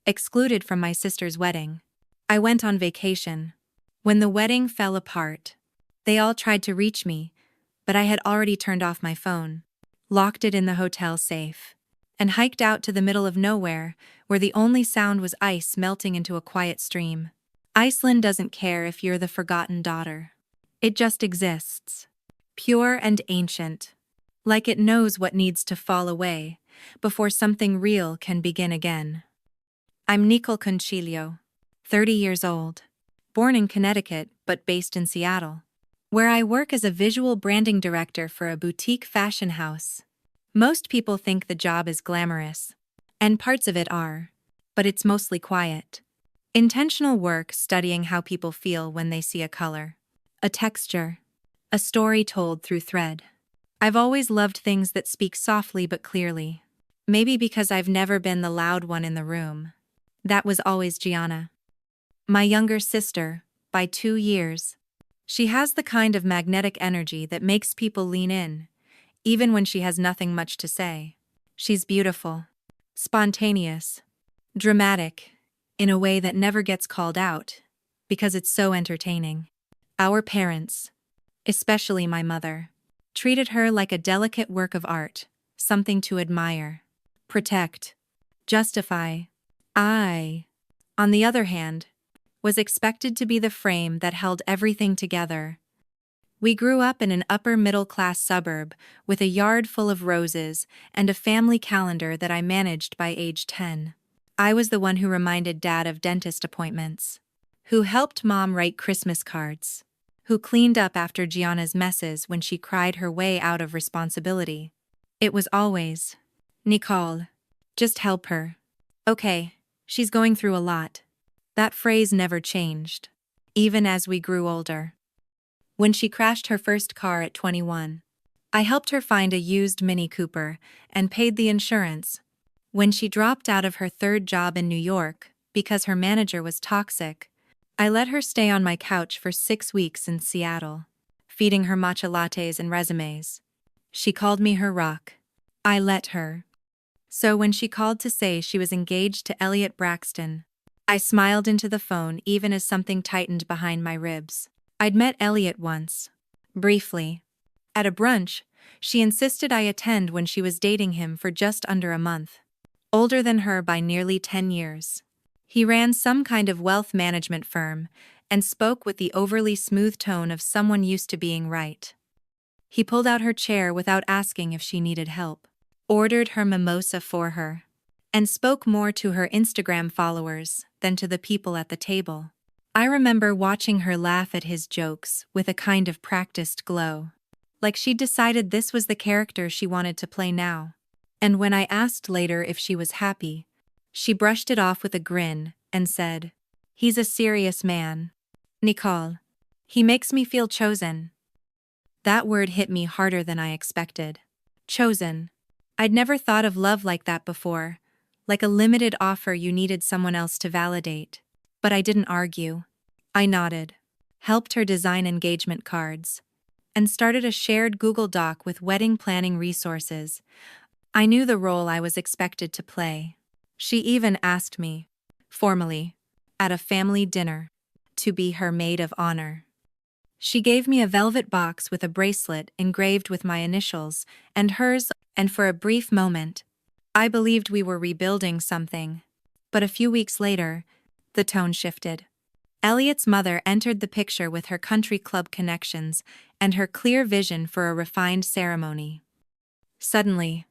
excluded from my sister's wedding. I went on vacation. When the wedding fell apart, they all tried to reach me, but I had already turned off my phone, locked it in the hotel safe, and hiked out to the middle of nowhere, where the only sound was ice melting into a quiet stream. Iceland doesn't care if you're the forgotten daughter. It just exists, pure and ancient, like it knows what needs to fall away before something real can begin again. I'm Nicol, 30 years old, born in Connecticut but based in Seattle, where I work as a visual branding director for a boutique fashion house. Most people think the job is glamorous, and parts of it are, but it's mostly quiet. Intentional work studying how people feel when they see a color, a texture, a story told through thread. I've always loved things that speak softly but clearly. Maybe because I've never been the loud one in the room. That was always Gianna, my younger sister, by 2 years. She has the kind of magnetic energy that makes people lean in, even when she has nothing much to say. She's beautiful, spontaneous, dramatic, in a way that never gets called out, because it's so entertaining. Our parents, especially my mother, treated her like a delicate work of art, something to admire, protect, justify. I, on the other hand, was expected to be the frame that held everything together. We grew up in an upper-middle-class suburb with a yard full of roses and a family calendar that I managed by age 10. I was the one who reminded Dad of dentist appointments, who helped Mom write Christmas cards, who cleaned up after Gianna's messes when she cried her way out of responsibility. It was always, "Nicol, just help her. Okay, she's going through a lot." That phrase never changed, even as we grew older. When she crashed her first car at 21, I helped her find a used Mini Cooper and paid the insurance. When she dropped out of her third job in New York because her manager was toxic, I let her stay on my couch for 6 weeks in Seattle, feeding her matcha lattes and resumes. She called me her rock. I let her. So when she called to say she was engaged to Elliot Braxton, I smiled into the phone even as something tightened behind my ribs. I'd met Elliot once, briefly. At a brunch, she insisted I attend when she was dating him for just under a month. Older than her by nearly 10 years. He ran some kind of wealth management firm and spoke with the overly smooth tone of someone used to being right. He pulled out her chair without asking if she needed help, ordered her mimosa for her, and spoke more to her Instagram followers than to the people at the table. I remember watching her laugh at his jokes with a kind of practiced glow, like she'd decided this was the character she wanted to play now. And when I asked later if she was happy, she brushed it off with a grin and said, "He's a serious man. Nicol, he makes me feel chosen." That word hit me harder than I expected. Chosen. I'd never thought of love like that before, like a limited offer you needed someone else to validate. But I didn't argue. I nodded, helped her design engagement cards, and started a shared Google Doc with wedding planning resources. I knew the role I was expected to play. She even asked me, formally, at a family dinner, to be her maid of honor. She gave me a velvet box with a bracelet engraved with my initials and hers, and for a brief moment, I believed we were rebuilding something. But a few weeks later, the tone shifted. Elliot's mother entered the picture with her country club connections and her clear vision for a refined ceremony. Suddenly,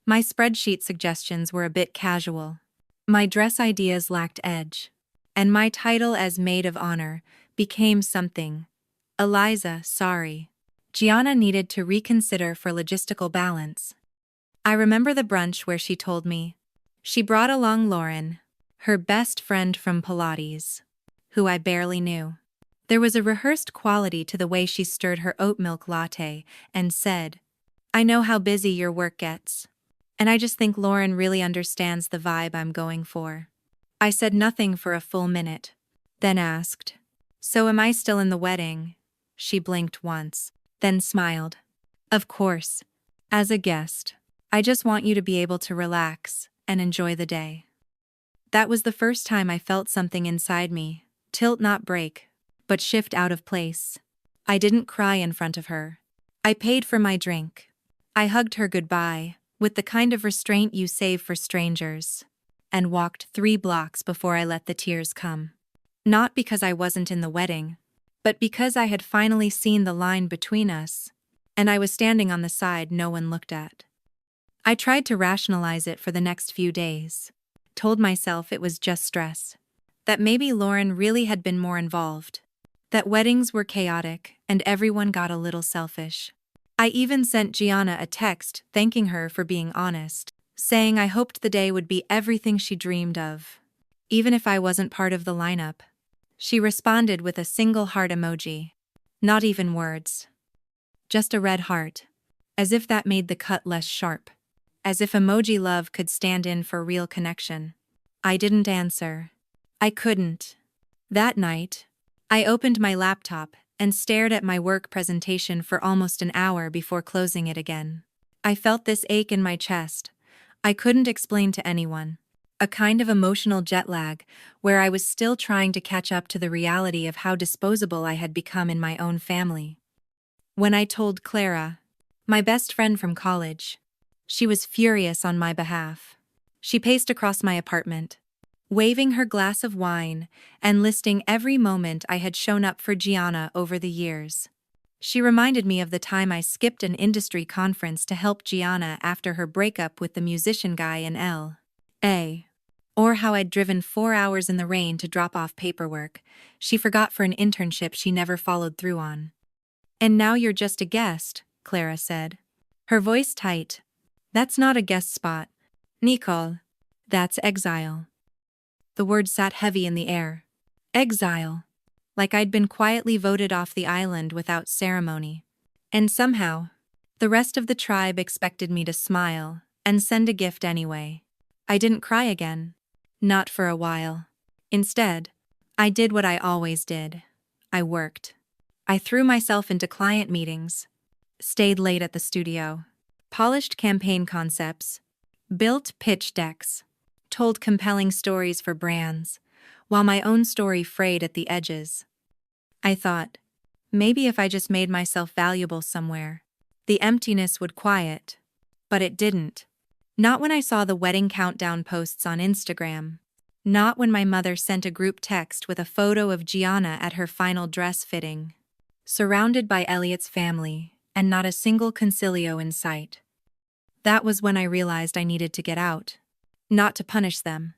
my spreadsheet suggestions were a bit casual. My dress ideas lacked edge, and my title as maid of honor became something. Eliza, sorry. Gianna needed to reconsider for logistical balance. I remember the brunch where she told me she brought along Lauren, her best friend from Pilates, who I barely knew. There was a rehearsed quality to the way she stirred her oat milk latte and said, "I know how busy your work gets, and I just think Lauren really understands the vibe I'm going for." I said nothing for a full minute, then asked, "So am I still in the wedding?" She blinked once, then smiled. "Of course, as a guest. I just want you to be able to relax and enjoy the day." That was the first time I felt something inside me, tilt not break, but shift out of place. I didn't cry in front of her. I paid for my drink. I hugged her goodbye, with the kind of restraint you save for strangers, and walked 3 blocks before I let the tears come. Not because I wasn't in the wedding, but because I had finally seen the line between us, and I was standing on the side no one looked at. I tried to rationalize it for the next few days, told myself it was just stress, that maybe Lauren really had been more involved, that weddings were chaotic and everyone got a little selfish. I even sent Gianna a text thanking her for being honest, saying I hoped the day would be everything she dreamed of, even if I wasn't part of the lineup. She responded with a single heart emoji. Not even words. Just a red heart. As if that made the cut less sharp. As if emoji love could stand in for real connection. I didn't answer. I couldn't. That night, I opened my laptop and stared at my work presentation for almost an hour before closing it again. I felt this ache in my chest. I couldn't explain to anyone. A kind of emotional jet lag, where I was still trying to catch up to the reality of how disposable I had become in my own family. When I told Clara, my best friend from college, she was furious on my behalf. She paced across my apartment, waving her glass of wine and listing every moment I had shown up for Gianna over the years. She reminded me of the time I skipped an industry conference to help Gianna after her breakup with the musician guy in L.A. Or how I'd driven 4 hours in the rain to drop off paperwork she forgot for an internship she never followed through on. And now you're just a guest, Clara said. Her voice tight. That's not a guest spot, Nicol. That's exile. The word sat heavy in the air. Exile. Like I'd been quietly voted off the island without ceremony. And somehow, the rest of the tribe expected me to smile and send a gift anyway. I didn't cry again. Not for a while. Instead, I did what I always did. I worked. I threw myself into client meetings, stayed late at the studio, polished campaign concepts, built pitch decks, told compelling stories for brands, while my own story frayed at the edges. I thought, maybe if I just made myself valuable somewhere, the emptiness would quiet. But it didn't. Not when I saw the wedding countdown posts on Instagram. Not when my mother sent a group text with a photo of Gianna at her final dress fitting, surrounded by Elliot's family, and not a single concilio in sight. That was when I realized I needed to get out. Not to punish them.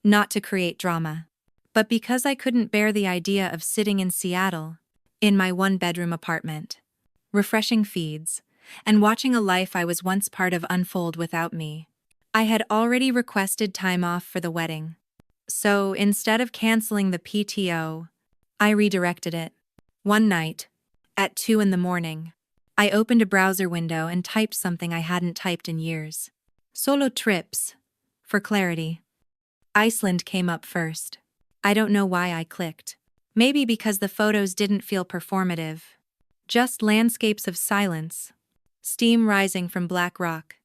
Not to create drama. But because I couldn't bear the idea of sitting in Seattle, in my 1-bedroom apartment, refreshing feeds, and watching a life I was once part of unfold without me. I had already requested time off for the wedding. So instead of canceling the PTO, I redirected it. One night, at 2 a.m, I opened a browser window and typed something I hadn't typed in years. Solo trips. For clarity. Iceland came up first. I don't know why I clicked. Maybe because the photos didn't feel performative. Just landscapes of silence. Steam rising from black rock.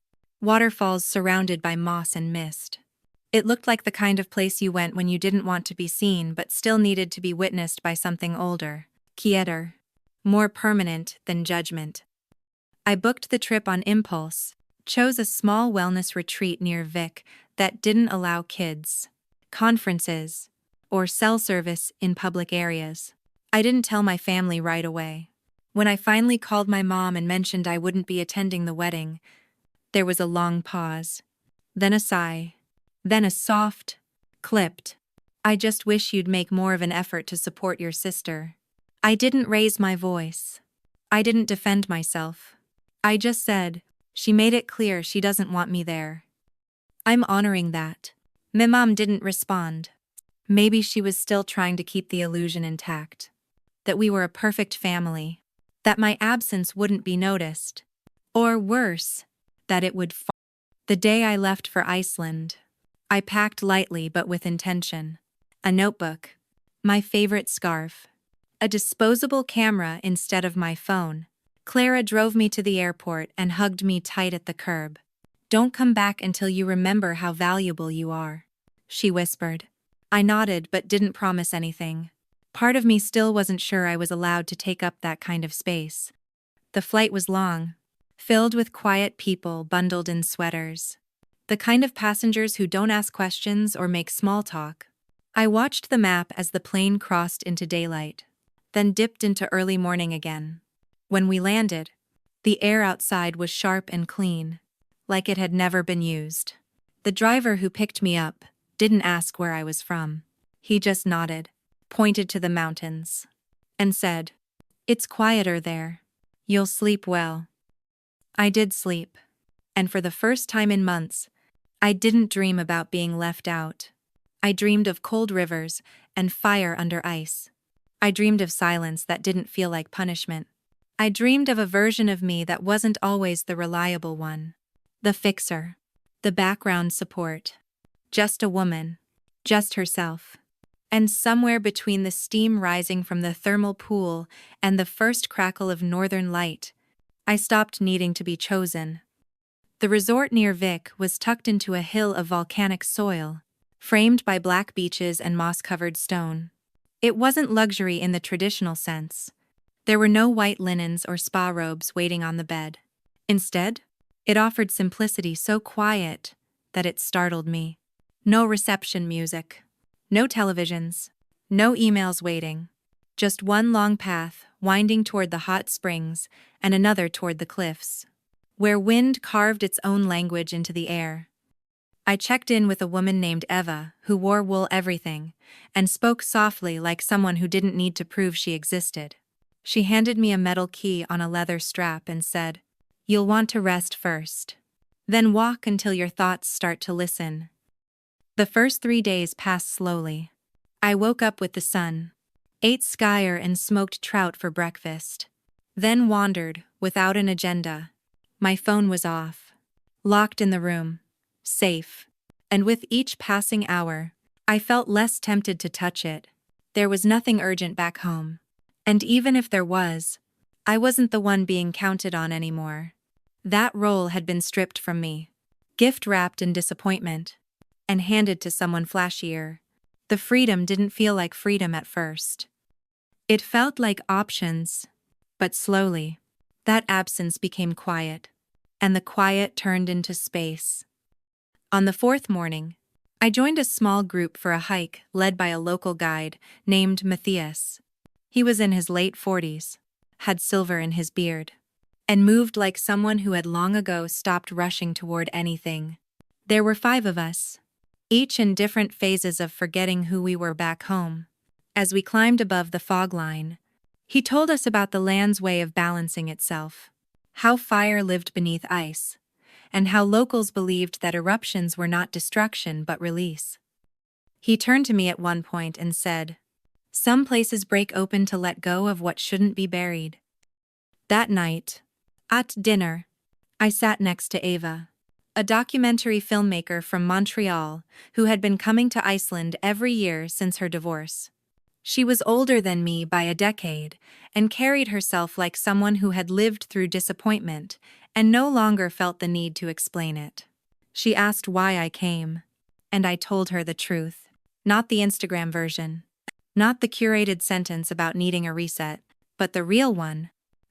Waterfalls surrounded by moss and mist. It looked like the kind of place you went when you didn't want to be seen but still needed to be witnessed by something older, quieter, more permanent than judgment. I booked the trip on impulse, chose a small wellness retreat near Vic that didn't allow kids, conferences, or cell service in public areas. I didn't tell my family right away. When I finally called my mom and mentioned I wouldn't be attending the wedding, there was a long pause, then a sigh, then a soft, clipped, "I just wish you'd make more of an effort to support your sister." I didn't raise my voice. I didn't defend myself. I just said, "She made it clear she doesn't want me there." I'm honoring that. My mom didn't respond. Maybe she was still trying to keep the illusion intact. That we were a perfect family. That my absence wouldn't be noticed. Or worse, that it would fall. The day I left for Iceland, I packed lightly but with intention. A notebook. My favorite scarf. A disposable camera instead of my phone. Clara drove me to the airport and hugged me tight at the curb. "Don't come back until you remember how valuable you are." she whispered. I nodded but didn't promise anything. Part of me still wasn't sure I was allowed to take up that kind of space. The flight was long, filled with quiet people bundled in sweaters. The kind of passengers who don't ask questions or make small talk. I watched the map as the plane crossed into daylight, then dipped into early morning again. When we landed, the air outside was sharp and clean, like it had never been used. The driver who picked me up didn't ask where I was from. He just nodded, pointed to the mountains, and said, "It's quieter there. You'll sleep well." I did sleep, and for the first time in months, I didn't dream about being left out. I dreamed of cold rivers and fire under ice. I dreamed of silence that didn't feel like punishment. I dreamed of a version of me that wasn't always the reliable one. The fixer. The background support. Just a woman. Just herself. And somewhere between the steam rising from the thermal pool and the first crackle of northern light, I stopped needing to be chosen. The resort near Vic was tucked into a hill of volcanic soil, framed by black beaches and moss-covered stone. It wasn't luxury in the traditional sense. There were no white linens or spa robes waiting on the bed. Instead, it offered simplicity so quiet that it startled me. No reception music. No televisions. No emails waiting. Just one long path winding toward the hot springs and another toward the cliffs, where wind carved its own language into the air. I checked in with a woman named Eva who wore wool everything and spoke softly like someone who didn't need to prove she existed. She handed me a metal key on a leather strap and said, "You'll want to rest first. Then walk until your thoughts start to listen." The first 3 days passed slowly. I woke up with the sun, ate skyr and smoked trout for breakfast, then wandered without an agenda. My phone was off, locked in the room, safe, and with each passing hour, I felt less tempted to touch it. There was nothing urgent back home. And even if there was, I wasn't the one being counted on anymore. That role had been stripped from me, gift-wrapped in disappointment, and handed to someone flashier. The freedom didn't feel like freedom at first. It felt like options, but slowly, that absence became quiet, and the quiet turned into space. On the 4th morning, I joined a small group for a hike led by a local guide named Matthias. He was in his late 40s, had silver in his beard, and moved like someone who had long ago stopped rushing toward anything. There were 5 of us, each in different phases of forgetting who we were back home. As we climbed above the fog line, he told us about the land's way of balancing itself, how fire lived beneath ice, and how locals believed that eruptions were not destruction but release. He turned to me at one point and said, "Some places break open to let go of what shouldn't be buried." That night, at dinner, I sat next to Eva, a documentary filmmaker from Montreal who had been coming to Iceland every year since her divorce. She was older than me by a decade and carried herself like someone who had lived through disappointment and no longer felt the need to explain it. She asked why I came, and I told her the truth, not the Instagram version. Not the curated sentence about needing a reset, but the real one,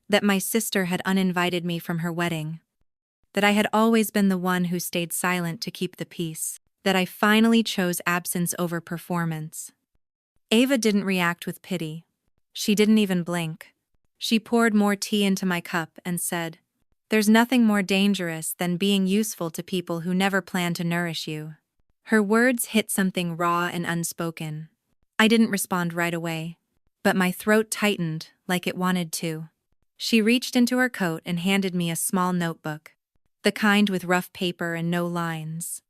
that my sister had uninvited me from her wedding, that I had always been the one who stayed silent to keep the peace, that I finally chose absence over performance. Ava didn't react with pity. She didn't even blink. She poured more tea into my cup and said, "There's nothing more dangerous than being useful to people who never plan to nourish you." Her words hit something raw and unspoken. I didn't respond right away, but my throat tightened like it wanted to. She reached into her coat and handed me a small notebook, the kind with rough paper and no lines.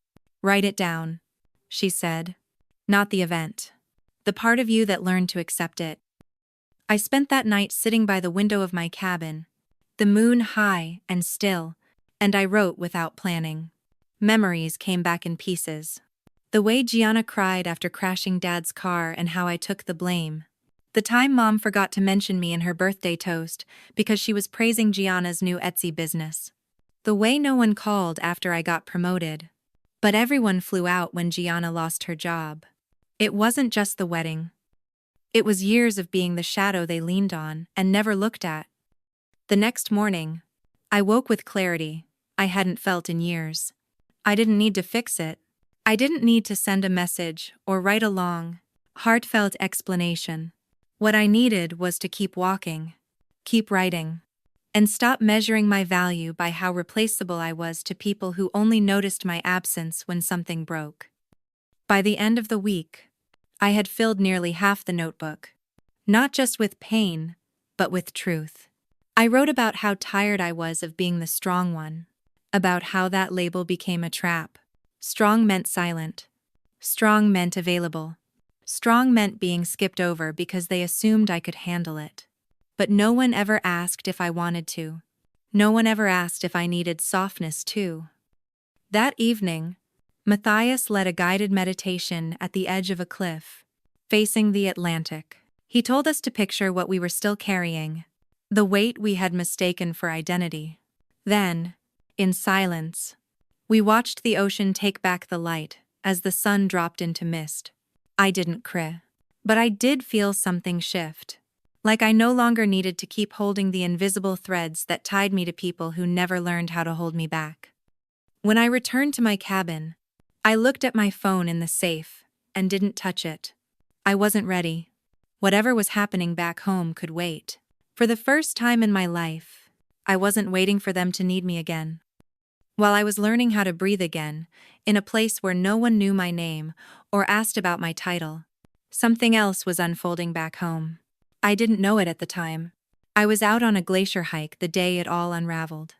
"Write it down," she said. "Not the event. The part of you that learned to accept it." I spent that night sitting by the window of my cabin, the moon high and still, and I wrote without planning. Memories came back in pieces. The way Gianna cried after crashing Dad's car and how I took the blame. The time Mom forgot to mention me in her birthday toast because she was praising Gianna's new Etsy business. The way no one called after I got promoted. But everyone flew out when Gianna lost her job. It wasn't just the wedding. It was years of being the shadow they leaned on and never looked at. The next morning, I woke with clarity I hadn't felt in years. I didn't need to fix it. I didn't need to send a message or write a long, heartfelt explanation. What I needed was to keep walking, keep writing, and stop measuring my value by how replaceable I was to people who only noticed my absence when something broke. By the end of the week, I had filled nearly half the notebook. Not just with pain, but with truth. I wrote about how tired I was of being the strong one, about how that label became a trap. Strong meant silent. Strong meant available. Strong meant being skipped over because they assumed I could handle it. But no one ever asked if I wanted to. No one ever asked if I needed softness too. That evening, Matthias led a guided meditation at the edge of a cliff, facing the Atlantic. He told us to picture what we were still carrying, the weight we had mistaken for identity. Then, in silence, we watched the ocean take back the light as the sun dropped into mist. I didn't cry, but I did feel something shift. Like I no longer needed to keep holding the invisible threads that tied me to people who never learned how to hold me back. When I returned to my cabin, I looked at my phone in the safe and didn't touch it. I wasn't ready. Whatever was happening back home could wait. For the first time in my life, I wasn't waiting for them to need me again. While I was learning how to breathe again, in a place where no one knew my name or asked about my title, something else was unfolding back home. I didn't know it at the time. I was out on a glacier hike the day it all unraveled,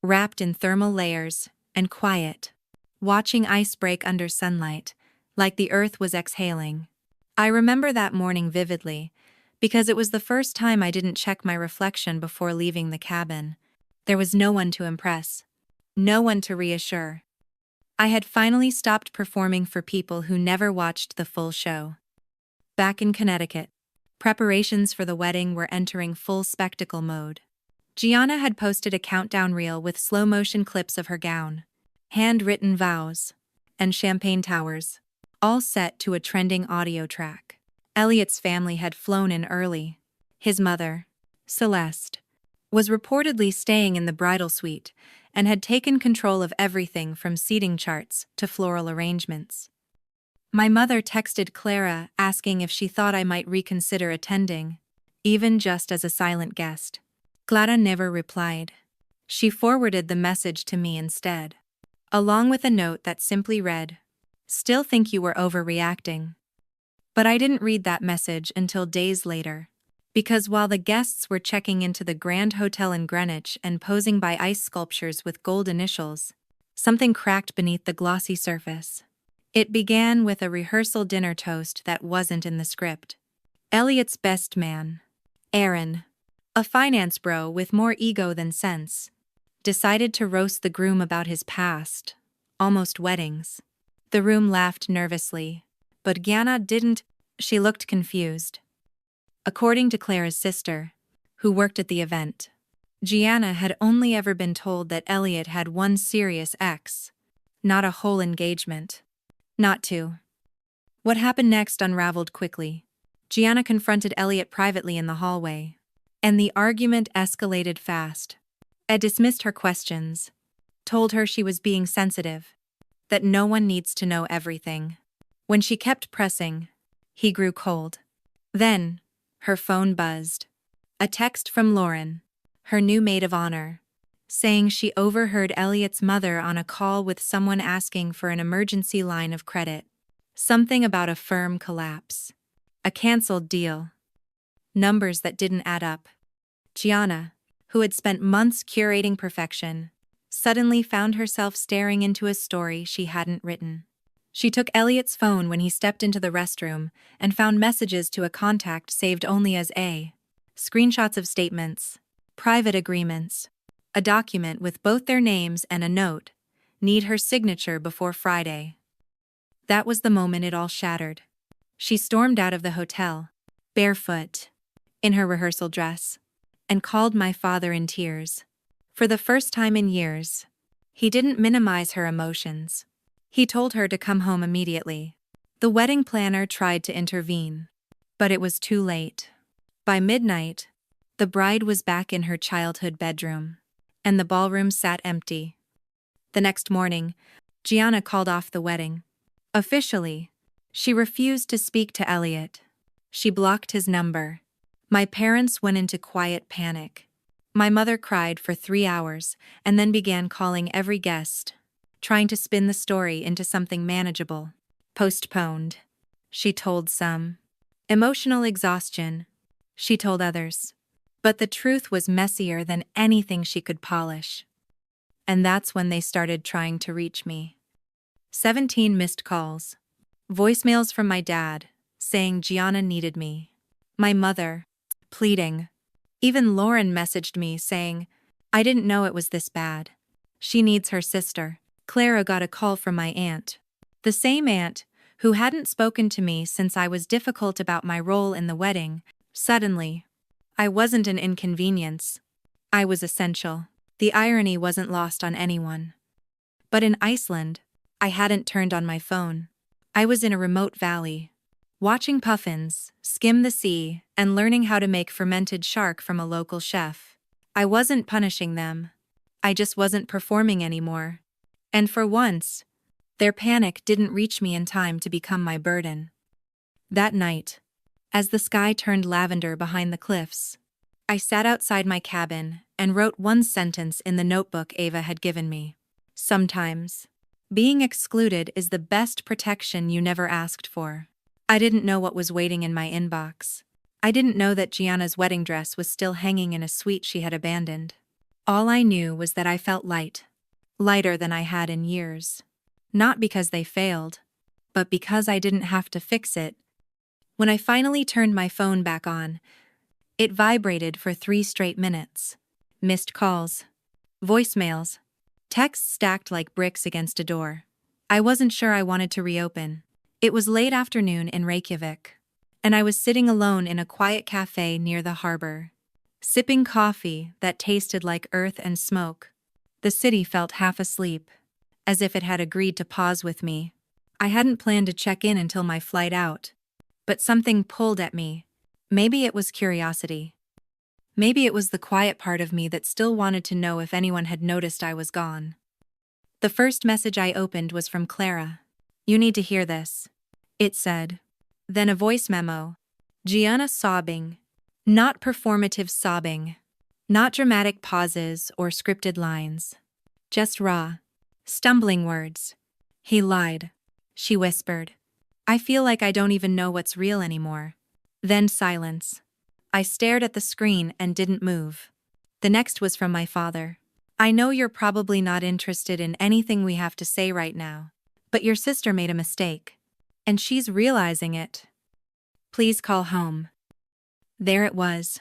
wrapped in thermal layers and quiet, watching ice break under sunlight, like the earth was exhaling. I remember that morning vividly, because it was the first time I didn't check my reflection before leaving the cabin. There was no one to impress, no one to reassure. I had finally stopped performing for people who never watched the full show. Back in Connecticut, preparations for the wedding were entering full spectacle mode. Gianna had posted a countdown reel with slow-motion clips of her gown, handwritten vows, and champagne towers, all set to a trending audio track. Elliot's family had flown in early. His mother, Celeste, was reportedly staying in the bridal suite and had taken control of everything from seating charts to floral arrangements. My mother texted Clara asking if she thought I might reconsider attending, even just as a silent guest. Clara never replied. She forwarded the message to me instead, along with a note that simply read, "Still think you were overreacting." But I didn't read that message until days later, because while the guests were checking into the Grand Hotel in Greenwich and posing by ice sculptures with gold initials, something cracked beneath the glossy surface. It began with a rehearsal dinner toast that wasn't in the script. Elliot's best man, Aaron, a finance bro with more ego than sense, decided to roast the groom about his past, almost weddings. The room laughed nervously, but Gianna didn't. She looked confused. According to Clara's sister, who worked at the event, Gianna had only ever been told that Elliot had one serious ex, not a whole engagement. Not two. What happened next unraveled quickly. Gianna confronted Elliot privately in the hallway, and the argument escalated fast. Ed dismissed her questions, told her she was being sensitive, that no one needs to know everything. When she kept pressing, he grew cold. Then, her phone buzzed. A text from Lauren, her new maid of honor, saying she overheard Elliot's mother on a call with someone asking for an emergency line of credit. Something about a firm collapse. A canceled deal. Numbers that didn't add up. Gianna, who had spent months curating perfection, suddenly found herself staring into a story she hadn't written. She took Elliot's phone when he stepped into the restroom and found messages to a contact saved only as A. Screenshots of statements, private agreements, a document with both their names and a note, "Need her signature before Friday." That was the moment it all shattered. She stormed out of the hotel, barefoot, in her rehearsal dress, and called my father in tears. For the first time in years, he didn't minimize her emotions. He told her to come home immediately. The wedding planner tried to intervene, but it was too late. By midnight, the bride was back in her childhood bedroom, and the ballroom sat empty. The next morning, Gianna called off the wedding. Officially, she refused to speak to Elliot. She blocked his number. My parents went into quiet panic. My mother cried for 3 hours and then began calling every guest, trying to spin the story into something manageable. Postponed, she told some. Emotional exhaustion, she told others. But the truth was messier than anything she could polish. And that's when they started trying to reach me. 17 missed calls. Voicemails from my dad, saying Gianna needed me. My mother, pleading. Even Lauren messaged me saying, I didn't know it was this bad. She needs her sister. Clara got a call from my aunt. The same aunt, who hadn't spoken to me since I was difficult about my role in the wedding. Suddenly, I wasn't an inconvenience. I was essential. The irony wasn't lost on anyone. But in Iceland, I hadn't turned on my phone. I was in a remote valley, watching puffins skim the sea and learning how to make fermented shark from a local chef. I wasn't punishing them. I just wasn't performing anymore. And for once, their panic didn't reach me in time to become my burden. That night, as the sky turned lavender behind the cliffs, I sat outside my cabin and wrote one sentence in the notebook Ava had given me. Sometimes, being excluded is the best protection you never asked for. I didn't know what was waiting in my inbox. I didn't know that Gianna's wedding dress was still hanging in a suite she had abandoned. All I knew was that I felt light. Lighter than I had in years. Not because they failed, but because I didn't have to fix it. When I finally turned my phone back on, it vibrated for 3 straight minutes. Missed calls, voicemails, texts stacked like bricks against a door. I wasn't sure I wanted to reopen. It was late afternoon in Reykjavik, and I was sitting alone in a quiet cafe near the harbor, sipping coffee that tasted like earth and smoke. The city felt half asleep, as if it had agreed to pause with me. I hadn't planned to check in until my flight out, but something pulled at me. Maybe it was curiosity. Maybe it was the quiet part of me that still wanted to know if anyone had noticed I was gone. The first message I opened was from Clara. You need to hear this, it said. Then a voice memo. Gianna sobbing. Not performative sobbing. Not dramatic pauses or scripted lines. Just raw, stumbling words. He lied, she whispered. I feel like I don't even know what's real anymore. Then silence. I stared at the screen and didn't move. The next was from my father. I know you're probably not interested in anything we have to say right now, but your sister made a mistake, and she's realizing it. Please call home. There it was.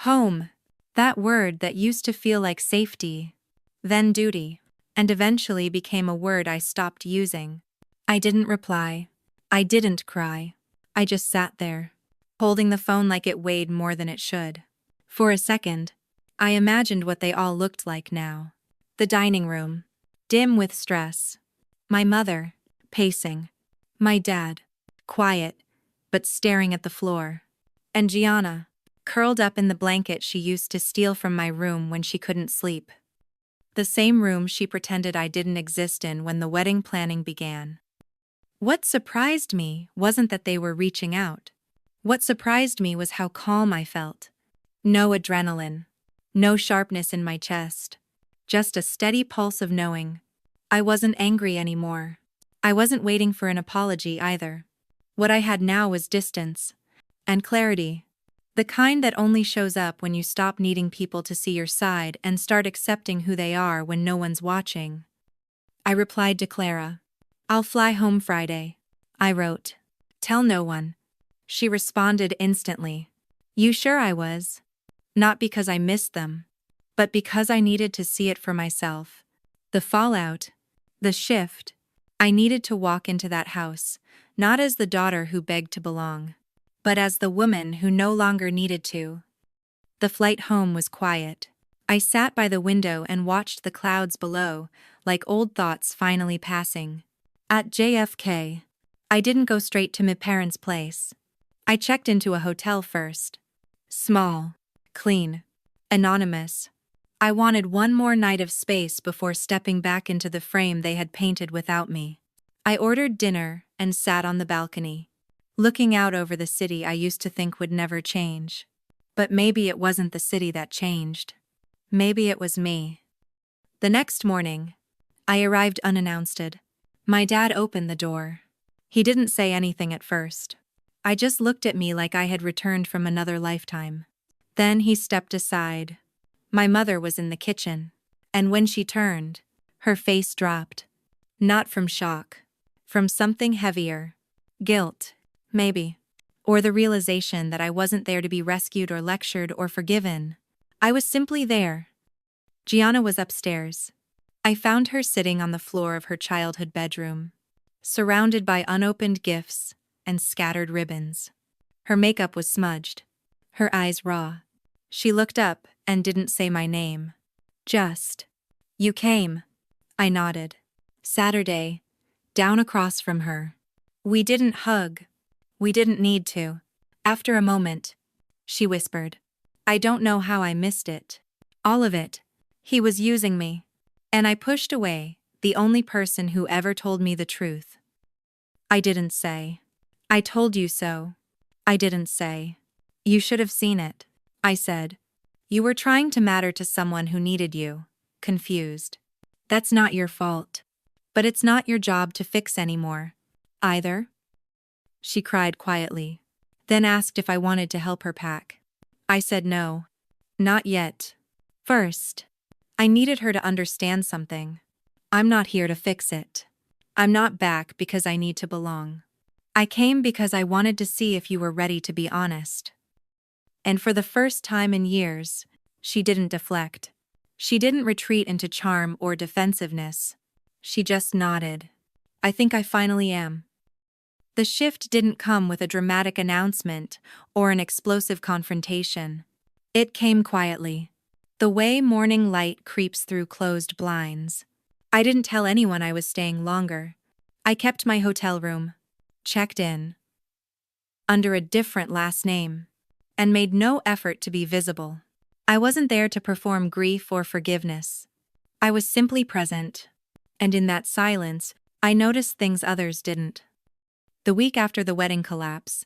Home. That word that used to feel like safety, then duty, and eventually became a word I stopped using. I didn't reply. I didn't cry. I just sat there, holding the phone like it weighed more than it should. For a second, I imagined what they all looked like now. The dining room, dim with stress. My mother, pacing. My dad, quiet, but staring at the floor. And Gianna, curled up in the blanket she used to steal from my room when she couldn't sleep. The same room she pretended I didn't exist in when the wedding planning began. What surprised me wasn't that they were reaching out. What surprised me was how calm I felt. No adrenaline. No sharpness in my chest. Just a steady pulse of knowing. I wasn't angry anymore. I wasn't waiting for an apology either. What I had now was distance. And clarity. The kind that only shows up when you stop needing people to see your side and start accepting who they are when no one's watching. I replied to Clara. I'll fly home Friday. I wrote. Tell no one. She responded instantly. You sure I was? Not because I missed them, but because I needed to see it for myself. The fallout, the shift. I needed to walk into that house, not as the daughter who begged to belong, but as the woman who no longer needed to. The flight home was quiet. I sat by the window and watched the clouds below, like old thoughts finally passing. At JFK, I didn't go straight to my parents' place. I checked into a hotel first. Small, clean, anonymous. I wanted one more night of space before stepping back into the frame they had painted without me. I ordered dinner and sat on the balcony, looking out over the city I used to think would never change. But maybe it wasn't the city that changed. Maybe it was me. The next morning, I arrived unannounced. My dad opened the door. He didn't say anything at first. I just looked at me like I had returned from another lifetime. Then he stepped aside. My mother was in the kitchen, and when she turned, her face dropped. Not from shock. From something heavier. Guilt, maybe. Or the realization that I wasn't there to be rescued or lectured or forgiven. I was simply there. Gianna was upstairs. I found her sitting on the floor of her childhood bedroom, surrounded by unopened gifts and scattered ribbons. Her makeup was smudged, her eyes raw. She looked up and didn't say my name. Just, "You came." I nodded. Saturday, down across from her. We didn't hug. We didn't need to. After a moment, she whispered, "I don't know how I missed it. All of it. He was using me." And I pushed away, the only person who ever told me the truth. I didn't say. "I told you so." I didn't say. "You should have seen it." I said. "You were trying to matter to someone who needed you." Confused. "That's not your fault. But it's not your job to fix anymore. Either." She cried quietly, then asked if I wanted to help her pack. I said no. Not yet. First, I needed her to understand something. I'm not here to fix it. I'm not back because I need to belong. I came because I wanted to see if you were ready to be honest. And for the first time in years, she didn't deflect. She didn't retreat into charm or defensiveness. She just nodded. "I think I finally am." The shift didn't come with a dramatic announcement or an explosive confrontation. It came quietly. The way morning light creeps through closed blinds. I didn't tell anyone I was staying longer. I kept my hotel room, checked in, under a different last name, and made no effort to be visible. I wasn't there to perform grief or forgiveness. I was simply present, and in that silence, I noticed things others didn't. The week after the wedding collapse,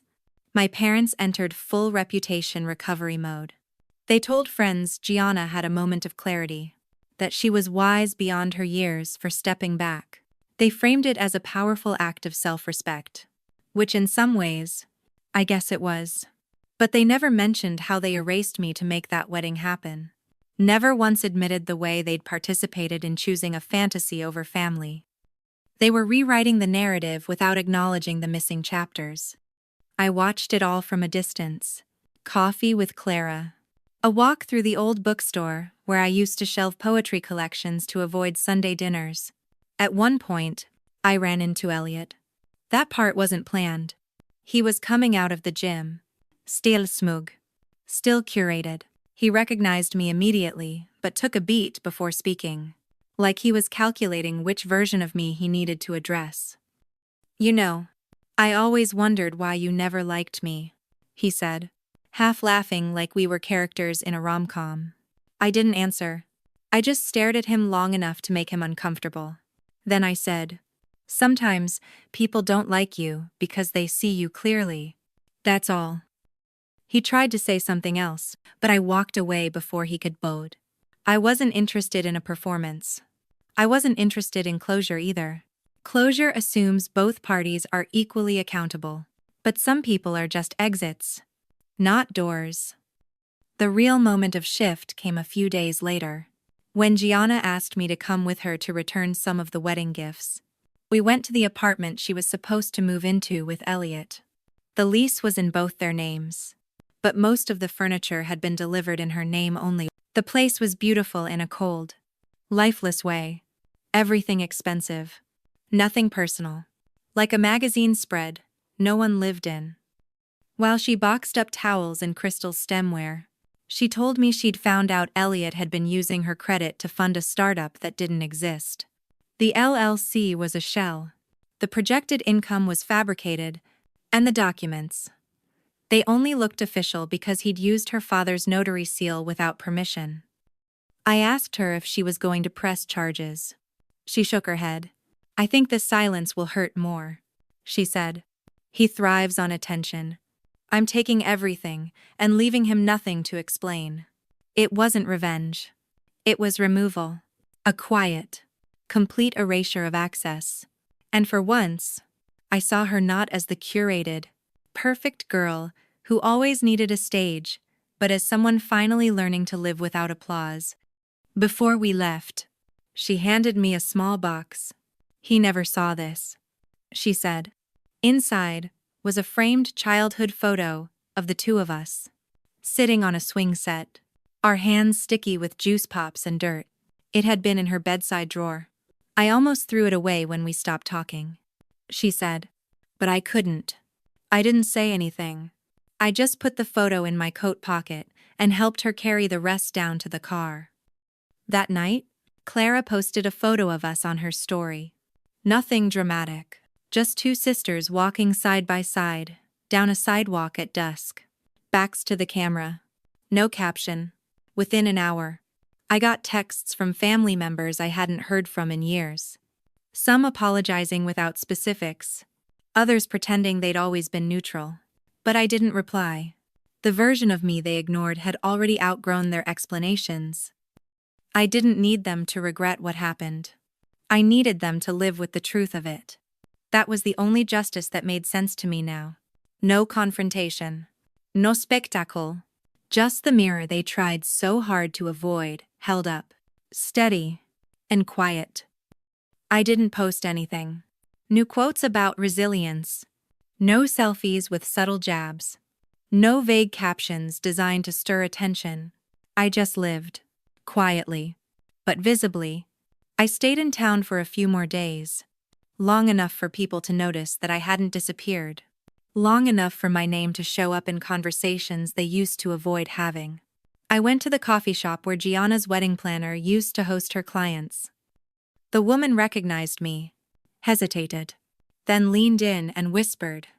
my parents entered full reputation recovery mode. They told friends Gianna had a moment of clarity, that she was wise beyond her years for stepping back. They framed it as a powerful act of self-respect, which in some ways, I guess it was. But they never mentioned how they erased me to make that wedding happen. Never once admitted the way they'd participated in choosing a fantasy over family. They were rewriting the narrative without acknowledging the missing chapters. I watched it all from a distance. Coffee with Clara. A walk through the old bookstore where I used to shelve poetry collections to avoid Sunday dinners. At one point, I ran into Elliot. That part wasn't planned. He was coming out of the gym. Still smug. Still curated. He recognized me immediately, but took a beat before speaking. Like he was calculating which version of me he needed to address. "You know, I always wondered why you never liked me," he said, half laughing like we were characters in a rom-com. I didn't answer. I just stared at him long enough to make him uncomfortable. Then I said, "Sometimes people don't like you because they see you clearly. That's all." He tried to say something else, but I walked away before he could bode. I wasn't interested in a performance. I wasn't interested in closure either. Closure assumes both parties are equally accountable. But some people are just exits, not doors. The real moment of shift came a few days later, when Gianna asked me to come with her to return some of the wedding gifts. We went to the apartment she was supposed to move into with Elliot. The lease was in both their names, but most of the furniture had been delivered in her name only. The place was beautiful in a cold, lifeless way. Everything expensive. Nothing personal. Like a magazine spread, no one lived in. While she boxed up towels and crystal stemware, she told me she'd found out Elliot had been using her credit to fund a startup that didn't exist. The LLC was a shell. The projected income was fabricated, and the documents. They only looked official because he'd used her father's notary seal without permission. I asked her if she was going to press charges. She shook her head. I think this silence will hurt more, she said. He thrives on attention. I'm taking everything and leaving him nothing to explain. It wasn't revenge. It was removal. A quiet, complete erasure of access. And for once, I saw her not as the curated, perfect girl who always needed a stage, but as someone finally learning to live without applause. Before we left, she handed me a small box. He never saw this, she said. Inside was a framed childhood photo of the two of us, sitting on a swing set, our hands sticky with juice pops and dirt. It had been in her bedside drawer. I almost threw it away when we stopped talking, she said. But I couldn't. I didn't say anything. I just put the photo in my coat pocket and helped her carry the rest down to the car. That night, Clara posted a photo of us on her story. Nothing dramatic, just two sisters walking side by side, down a sidewalk at dusk. Backs to the camera. No caption. Within an hour, I got texts from family members I hadn't heard from in years. Some apologizing without specifics, others pretending they'd always been neutral. But I didn't reply. The version of me they ignored had already outgrown their explanations. I didn't need them to regret what happened. I needed them to live with the truth of it. That was the only justice that made sense to me now. No confrontation. No spectacle. Just the mirror they tried so hard to avoid, held up. Steady. And quiet. I didn't post anything. New quotes about resilience. No selfies with subtle jabs. No vague captions designed to stir attention. I just lived. Quietly. But visibly. I stayed in town for a few more days. Long enough for people to notice that I hadn't disappeared. Long enough for my name to show up in conversations they used to avoid having. I went to the coffee shop where Gianna's wedding planner used to host her clients. The woman recognized me, hesitated, then leaned in and whispered,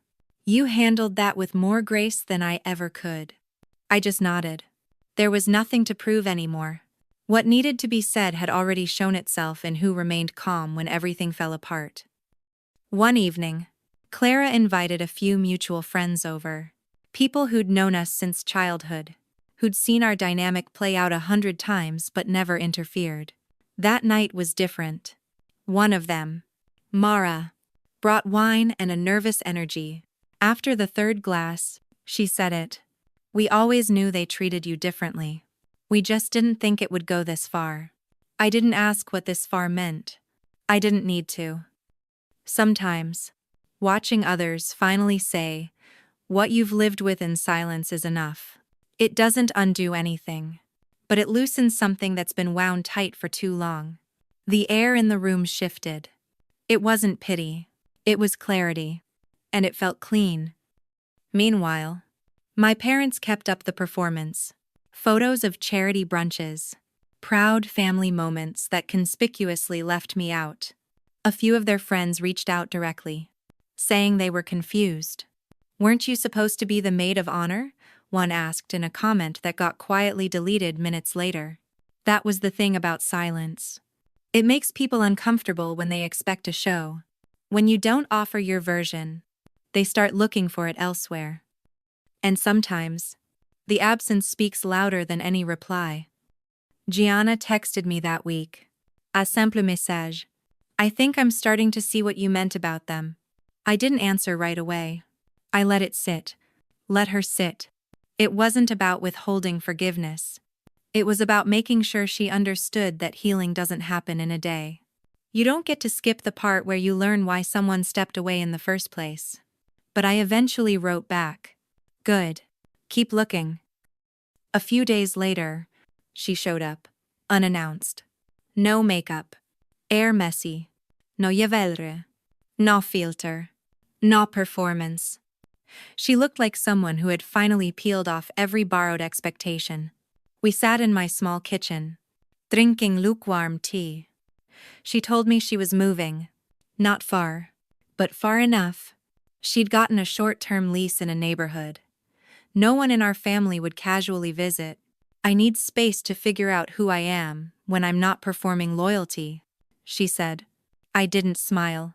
"You handled that with more grace than I ever could." I just nodded. There was nothing to prove anymore. What needed to be said had already shown itself in who remained calm when everything fell apart. One evening, Clara invited a few mutual friends over. People who'd known us since childhood, who'd seen our dynamic play out 100 times but never interfered. That night was different. One of them, Mara, brought wine and a nervous energy. After the third glass, she said it. "We always knew they treated you differently. We just didn't think it would go this far." I didn't ask what this far meant. I didn't need to. Sometimes, watching others finally say, "What you've lived with in silence is enough." It doesn't undo anything, but it loosens something that's been wound tight for too long. The air in the room shifted. It wasn't pity. It was clarity. And it felt clean. Meanwhile, my parents kept up the performance. Photos of charity brunches. Proud family moments that conspicuously left me out. A few of their friends reached out directly, saying they were confused. "Weren't you supposed to be the maid of honor?" one asked in a comment that got quietly deleted minutes later. That was the thing about silence. It makes people uncomfortable when they expect a show. When you don't offer your version, they start looking for it elsewhere. And sometimes, the absence speaks louder than any reply. Gianna texted me that week. "A simple message. I think I'm starting to see what you meant about them." I didn't answer right away. I let it sit. Let her sit. It wasn't about withholding forgiveness. It was about making sure she understood that healing doesn't happen in a day. You don't get to skip the part where you learn why someone stepped away in the first place. But I eventually wrote back. "Good. Keep looking." A few days later, she showed up, unannounced. No makeup. Hair messy. No juvelry. No filter. No performance. She looked like someone who had finally peeled off every borrowed expectation. We sat in my small kitchen, drinking lukewarm tea. She told me she was moving. Not far. but far enough. She'd gotten a short-term lease in a neighborhood. No one in our family would casually visit. I need space to figure out who I am when I'm not performing loyalty, she said. I didn't smile.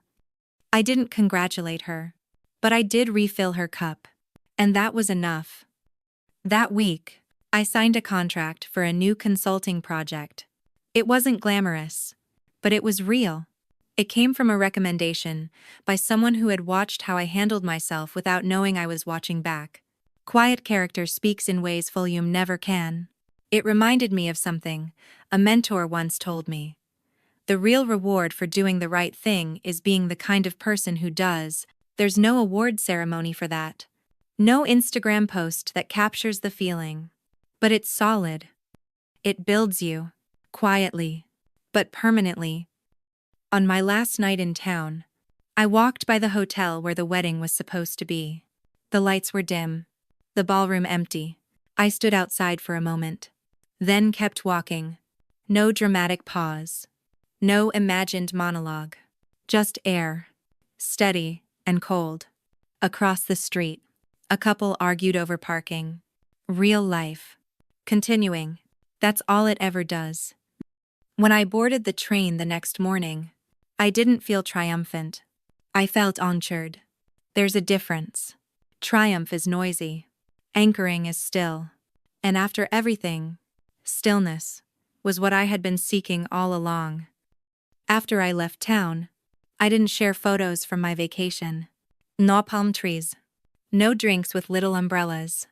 I didn't congratulate her. But I did refill her cup. And that was enough. That week, I signed a contract for a new consulting project. It wasn't glamorous, but it was real. It came from a recommendation by someone who had watched how I handled myself without knowing I was watching back. Quiet character speaks in ways volume never can. It reminded me of something a mentor once told me. The real reward for doing the right thing is being the kind of person who does. There's no award ceremony for that. No Instagram post that captures the feeling. But it's solid. It builds you. Quietly. But permanently. On my last night in town, I walked by the hotel where the wedding was supposed to be. The lights were dim. The ballroom empty. I stood outside for a moment. Then kept walking. No dramatic pause. No imagined monologue. Just air. Steady and cold. Across the street, a couple argued over parking. Real life. Continuing. That's all it ever does. When I boarded the train the next morning, I didn't feel triumphant. I felt anchored. There's a difference. Triumph is noisy. Anchoring is still. And after everything, stillness was what I had been seeking all along. After I left town, I didn't share photos from my vacation. No palm trees. No drinks with little umbrellas.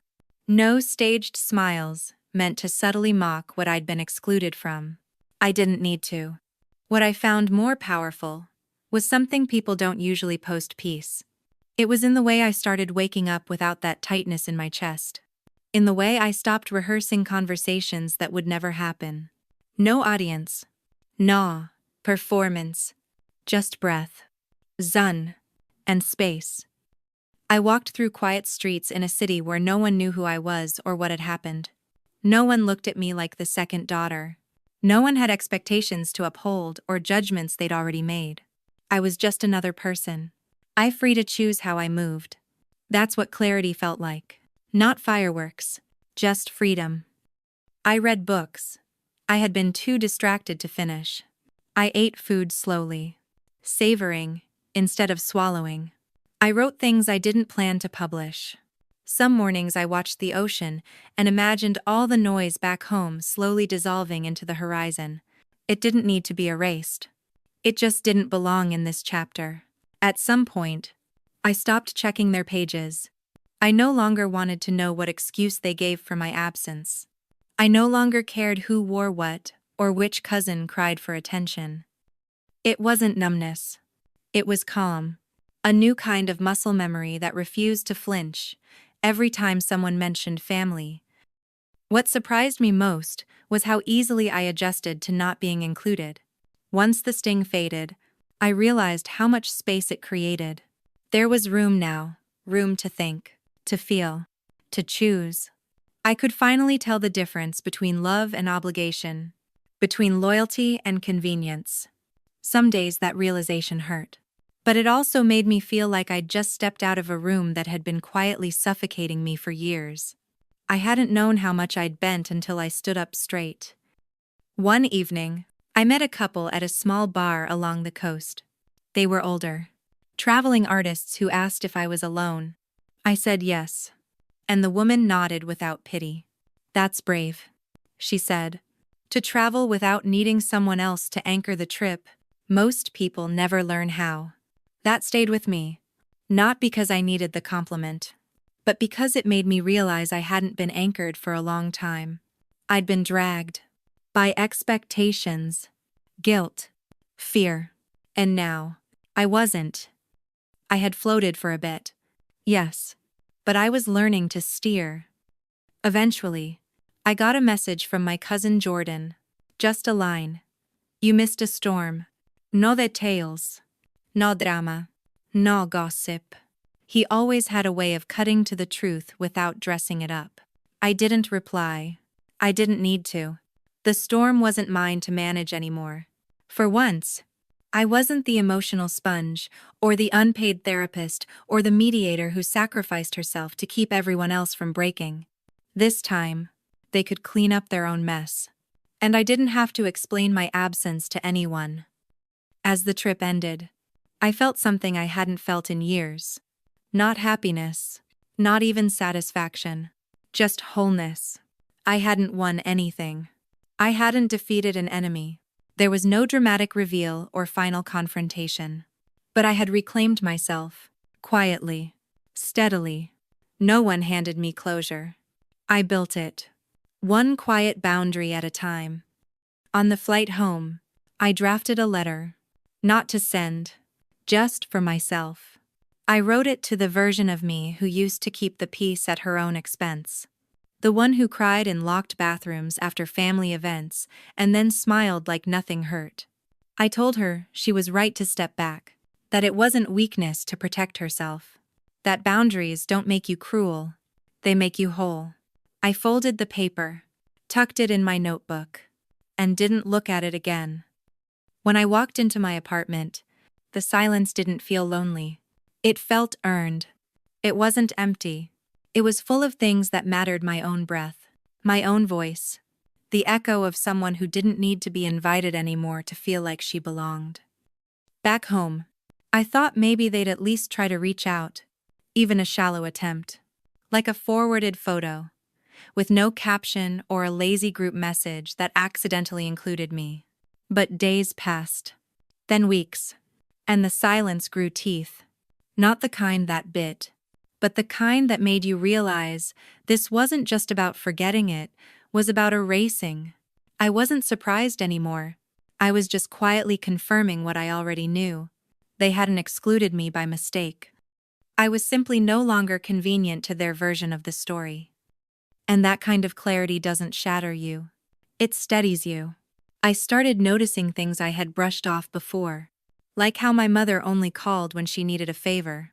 No staged smiles meant to subtly mock what I'd been excluded from. I didn't need to. What I found more powerful was something people don't usually post peace. It was in the way I started waking up without that tightness in my chest. In the way I stopped rehearsing conversations that would never happen. No audience. No performance. Just breath. Sun. And space. I walked through quiet streets in a city where no one knew who I was or what had happened. No one looked at me like the second daughter. No one had expectations to uphold or judgments they'd already made. I was just another person. I free to choose how I moved. That's what clarity felt like. Not fireworks. Just freedom. I read books. I had been too distracted to finish. I ate food slowly. Savoring, instead of swallowing. I wrote things I didn't plan to publish. Some mornings I watched the ocean and imagined all the noise back home slowly dissolving into the horizon. It didn't need to be erased. It just didn't belong in this chapter. At some point, I stopped checking their pages. I no longer wanted to know what excuse they gave for my absence. I no longer cared who wore what or which cousin cried for attention. It wasn't numbness. It was calm. A new kind of muscle memory that refused to flinch every time someone mentioned family. What surprised me most was how easily I adjusted to not being included. Once the sting faded, I realized how much space it created. There was room now, room to think, to feel, to choose. I could finally tell the difference between love and obligation, between loyalty and convenience. Some days that realization hurt. But it also made me feel like I'd just stepped out of a room that had been quietly suffocating me for years. I hadn't known how much I'd bent until I stood up straight. One evening, I met a couple at a small bar along the coast. They were older. Traveling artists who asked if I was alone. I said yes. And the woman nodded without pity. That's brave, she said. To travel without needing someone else to anchor the trip, most people never learn how. That stayed with me. Not because I needed the compliment, but because it made me realize I hadn't been anchored for a long time. I'd been dragged by expectations, guilt, fear, and now I wasn't. I had floated for a bit, yes, but I was learning to steer. Eventually, I got a message from my cousin Jordan. Just a line. You missed a storm. No details. No drama. No gossip. He always had a way of cutting to the truth without dressing it up. I didn't reply. I didn't need to. The storm wasn't mine to manage anymore. For once, I wasn't the emotional sponge, or the unpaid therapist, or the mediator who sacrificed herself to keep everyone else from breaking. This time, they could clean up their own mess. And I didn't have to explain my absence to anyone. As the trip ended, I felt something I hadn't felt in years. Not happiness, not even satisfaction, just wholeness. I hadn't won anything. I hadn't defeated an enemy. There was no dramatic reveal or final confrontation. But I had reclaimed myself, quietly, steadily. No one handed me closure. I built it, one quiet boundary at a time. On the flight home, I drafted a letter, not to send, just for myself. I wrote it to the version of me who used to keep the peace at her own expense. The one who cried in locked bathrooms after family events and then smiled like nothing hurt. I told her she was right to step back, that it wasn't weakness to protect herself, that boundaries don't make you cruel, they make you whole. I folded the paper, tucked it in my notebook, and didn't look at it again. When I walked into my apartment, the silence didn't feel lonely. It felt earned. It wasn't empty. It was full of things that mattered: my own breath, my own voice, the echo of someone who didn't need to be invited anymore to feel like she belonged. Back home, I thought maybe they'd at least try to reach out, even a shallow attempt, like a forwarded photo, with no caption or a lazy group message that accidentally included me. But days passed, then weeks, and the silence grew teeth. Not the kind that bit, but the kind that made you realize this wasn't just about forgetting, it was about erasing. I wasn't surprised anymore. I was just quietly confirming what I already knew. They hadn't excluded me by mistake. I was simply no longer convenient to their version of the story. And that kind of clarity doesn't shatter you. It steadies you. I started noticing things I had brushed off before, like how my mother only called when she needed a favor,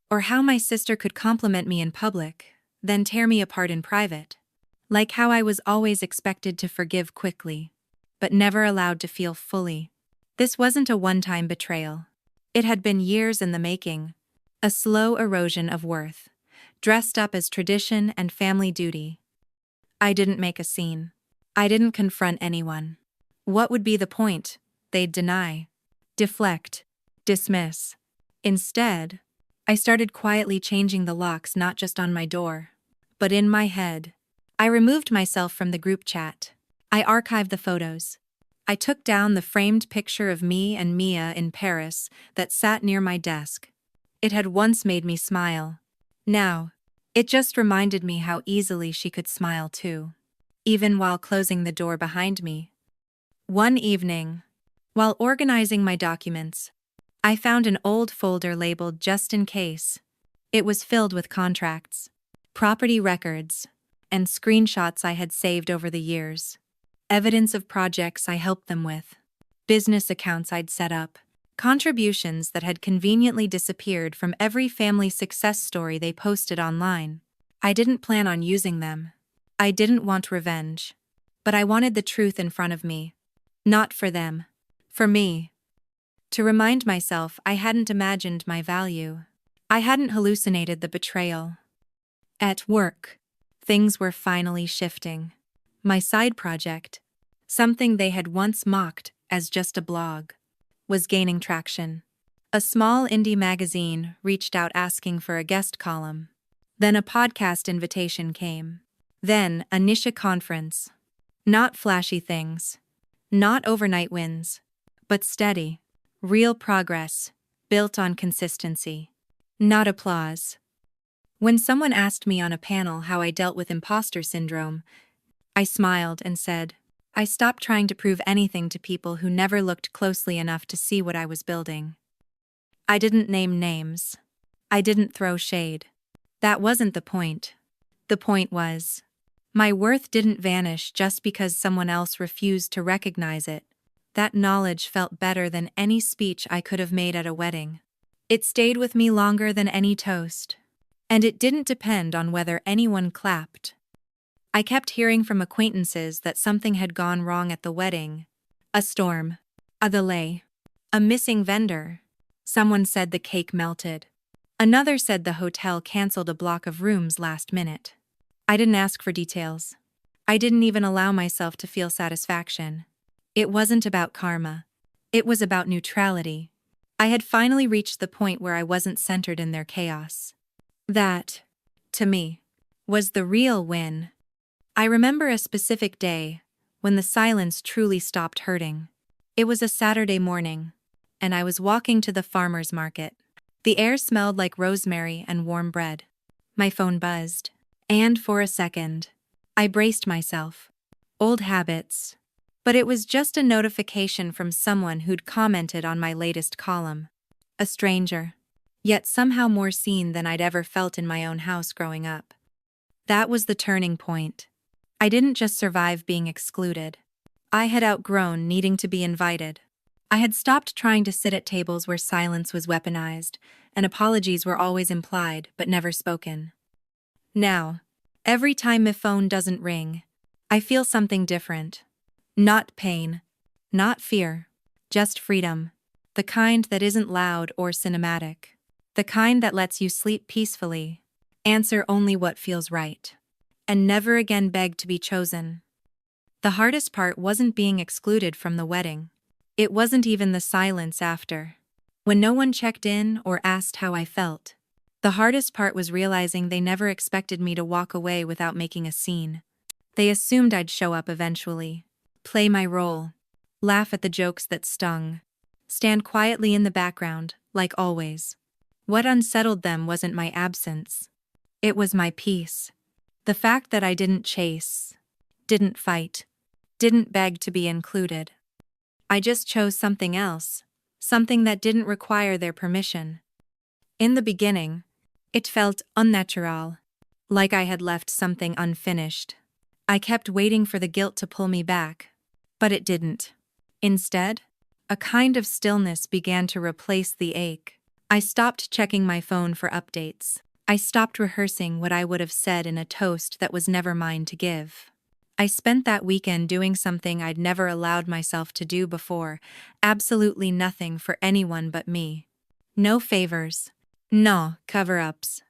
or how my sister could compliment me in public, then tear me apart in private, like how I was always expected to forgive quickly, but never allowed to feel fully. This wasn't a one-time betrayal. It had been years in the making, a slow erosion of worth, dressed up as tradition and family duty. I didn't make a scene. I didn't confront anyone. What would be the point? They'd deny, deflect, dismiss. Instead, I started quietly changing the locks not just on my door, but in my head. I removed myself from the group chat. I archived the photos. I took down the framed picture of me and Mia in Paris that sat near my desk. It had once made me smile. Now, it just reminded me how easily she could smile too, even while closing the door behind me. One evening, while organizing my documents, I found an old folder labeled "Just in Case." It was filled with contracts, property records, and screenshots I had saved over the years. Evidence of projects I helped them with, business accounts I'd set up, contributions that had conveniently disappeared from every family success story they posted online. I didn't plan on using them. I didn't want revenge. But I wanted the truth in front of me. Not for them. For me. To remind myself I hadn't imagined my value. I hadn't hallucinated the betrayal. At work, things were finally shifting. My side project, something they had once mocked as just a blog, was gaining traction. A small indie magazine reached out asking for a guest column. Then a podcast invitation came. Then a niche conference. Not flashy things. Not overnight wins. But steady, real progress, built on consistency. Not applause. When someone asked me on a panel how I dealt with imposter syndrome, I smiled and said, I stopped trying to prove anything to people who never looked closely enough to see what I was building. I didn't name names. I didn't throw shade. That wasn't the point. The point was, my worth didn't vanish just because someone else refused to recognize it. That knowledge felt better than any speech I could have made at a wedding. It stayed with me longer than any toast. And it didn't depend on whether anyone clapped. I kept hearing from acquaintances that something had gone wrong at the wedding. A storm. A delay. A missing vendor. Someone said the cake melted. Another said the hotel canceled a block of rooms last minute. I didn't ask for details. I didn't even allow myself to feel satisfaction. It wasn't about karma. It was about neutrality. I had finally reached the point where I wasn't centered in their chaos. That, to me, was the real win. I remember a specific day when the silence truly stopped hurting. It was a Saturday morning, and I was walking to the farmer's market. The air smelled like rosemary and warm bread. My phone buzzed, and for a second, I braced myself. Old habits. But it was just a notification from someone who'd commented on my latest column. A stranger, yet somehow more seen than I'd ever felt in my own house growing up. That was the turning point. I didn't just survive being excluded. I had outgrown needing to be invited. I had stopped trying to sit at tables where silence was weaponized, and apologies were always implied but never spoken. Now, every time my phone doesn't ring, I feel something different. Not pain, not fear, just freedom. The kind that isn't loud or cinematic. The kind that lets you sleep peacefully, answer only what feels right, and never again beg to be chosen. The hardest part wasn't being excluded from the wedding. It wasn't even the silence after. When no one checked in or asked how I felt. The hardest part was realizing they never expected me to walk away without making a scene. They assumed I'd show up eventually. Play my role. Laugh at the jokes that stung. Stand quietly in the background, like always. What unsettled them wasn't my absence. It was my peace. The fact that I didn't chase, didn't fight, didn't beg to be included. I just chose something else, something that didn't require their permission. In the beginning, it felt unnatural, like I had left something unfinished. I kept waiting for the guilt to pull me back, but it didn't. Instead, a kind of stillness began to replace the ache. I stopped checking my phone for updates. I stopped rehearsing what I would have said in a toast that was never mine to give. I spent that weekend doing something I'd never allowed myself to do before, absolutely nothing for anyone but me. No favors. No cover-ups.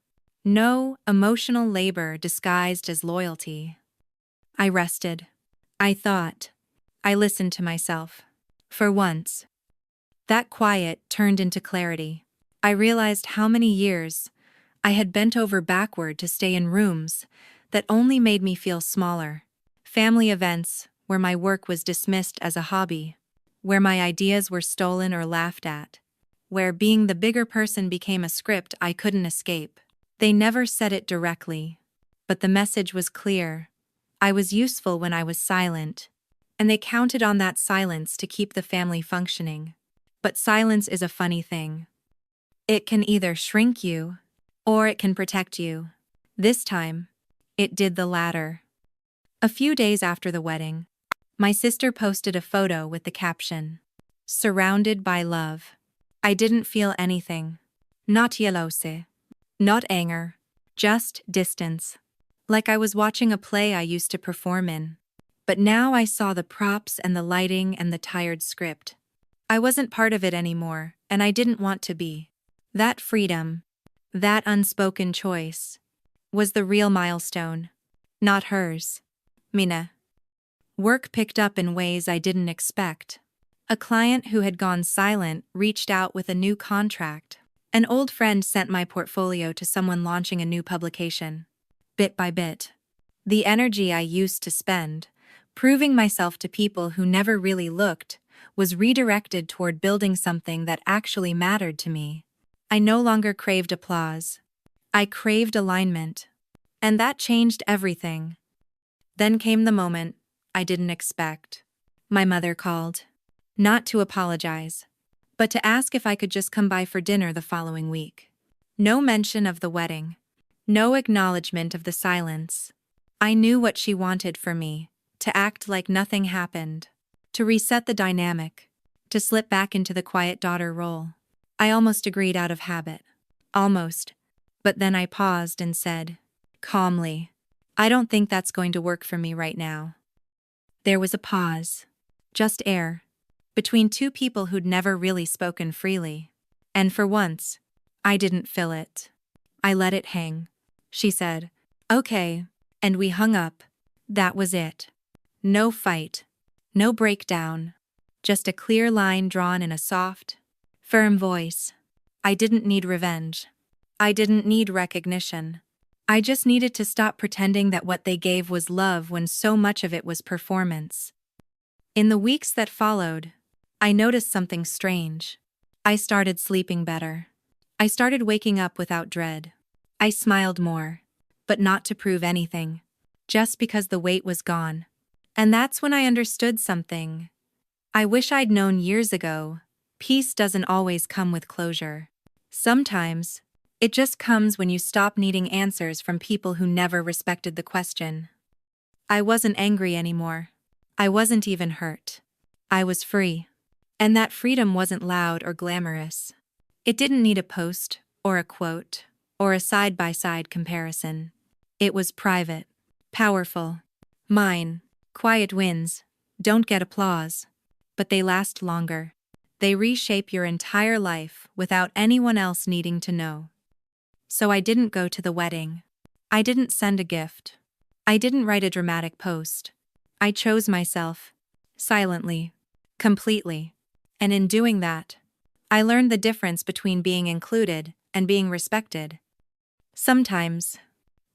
No emotional labor disguised as loyalty. I rested. I thought. I listened to myself. For once. That quiet turned into clarity. I realized how many years I had bent over backward to stay in rooms that only made me feel smaller. Family events where my work was dismissed as a hobby, where my ideas were stolen or laughed at, where being the bigger person became a script I couldn't escape. They never said it directly, but the message was clear. I was useful when I was silent, and they counted on that silence to keep the family functioning. But silence is a funny thing. It can either shrink you, or it can protect you. This time, it did the latter. A few days after the wedding, my sister posted a photo with the caption, "Surrounded by love." I didn't feel anything. Not jealousy. Not anger. Just distance. Like I was watching a play I used to perform in. But now I saw the props and the lighting and the tired script. I wasn't part of it anymore, and I didn't want to be. That freedom, that unspoken choice, was the real milestone, not hers. Mina. Work picked up in ways I didn't expect. A client who had gone silent reached out with a new contract. An old friend sent my portfolio to someone launching a new publication. Bit by bit. The energy I used to spend, proving myself to people who never really looked, was redirected toward building something that actually mattered to me. I no longer craved applause. I craved alignment. And that changed everything. Then came the moment I didn't expect. My mother called. Not to apologize, but to ask if I could just come by for dinner the following week. No mention of the wedding. No acknowledgement of the silence. I knew what she wanted for me, to act like nothing happened, to reset the dynamic, to slip back into the quiet daughter role. I almost agreed out of habit. Almost. But then I paused and said, calmly, I don't think that's going to work for me right now. There was a pause. Just air. between two people who'd never really spoken freely. And for once, I didn't fill it. I let it hang. She said, "Okay," and we hung up. That was it. No fight. No breakdown. Just a clear line drawn in a soft, firm voice. I didn't need revenge. I didn't need recognition. I just needed to stop pretending that what they gave was love when so much of it was performance. In the weeks that followed, I noticed something strange. I started sleeping better. I started waking up without dread. I smiled more, but not to prove anything, just because the weight was gone. And that's when I understood something I wish I'd known years ago. Peace doesn't always come with closure. Sometimes, it just comes when you stop needing answers from people who never respected the question. I wasn't angry anymore. I wasn't even hurt. I was free. And that freedom wasn't loud or glamorous. It didn't need a post, or a quote, or a side-by-side comparison. It was private, powerful, mine. Quiet wins don't get applause, but they last longer. They reshape your entire life without anyone else needing to know. So I didn't go to the wedding. I didn't send a gift. I didn't write a dramatic post. I chose myself, silently, completely. And in doing that, I learned the difference between being included and being respected. Sometimes,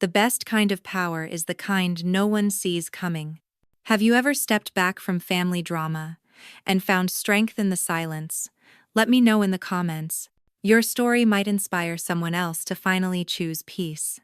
the best kind of power is the kind no one sees coming. Have you ever stepped back from family drama and found strength in the silence? Let me know in the comments. Your story might inspire someone else to finally choose peace.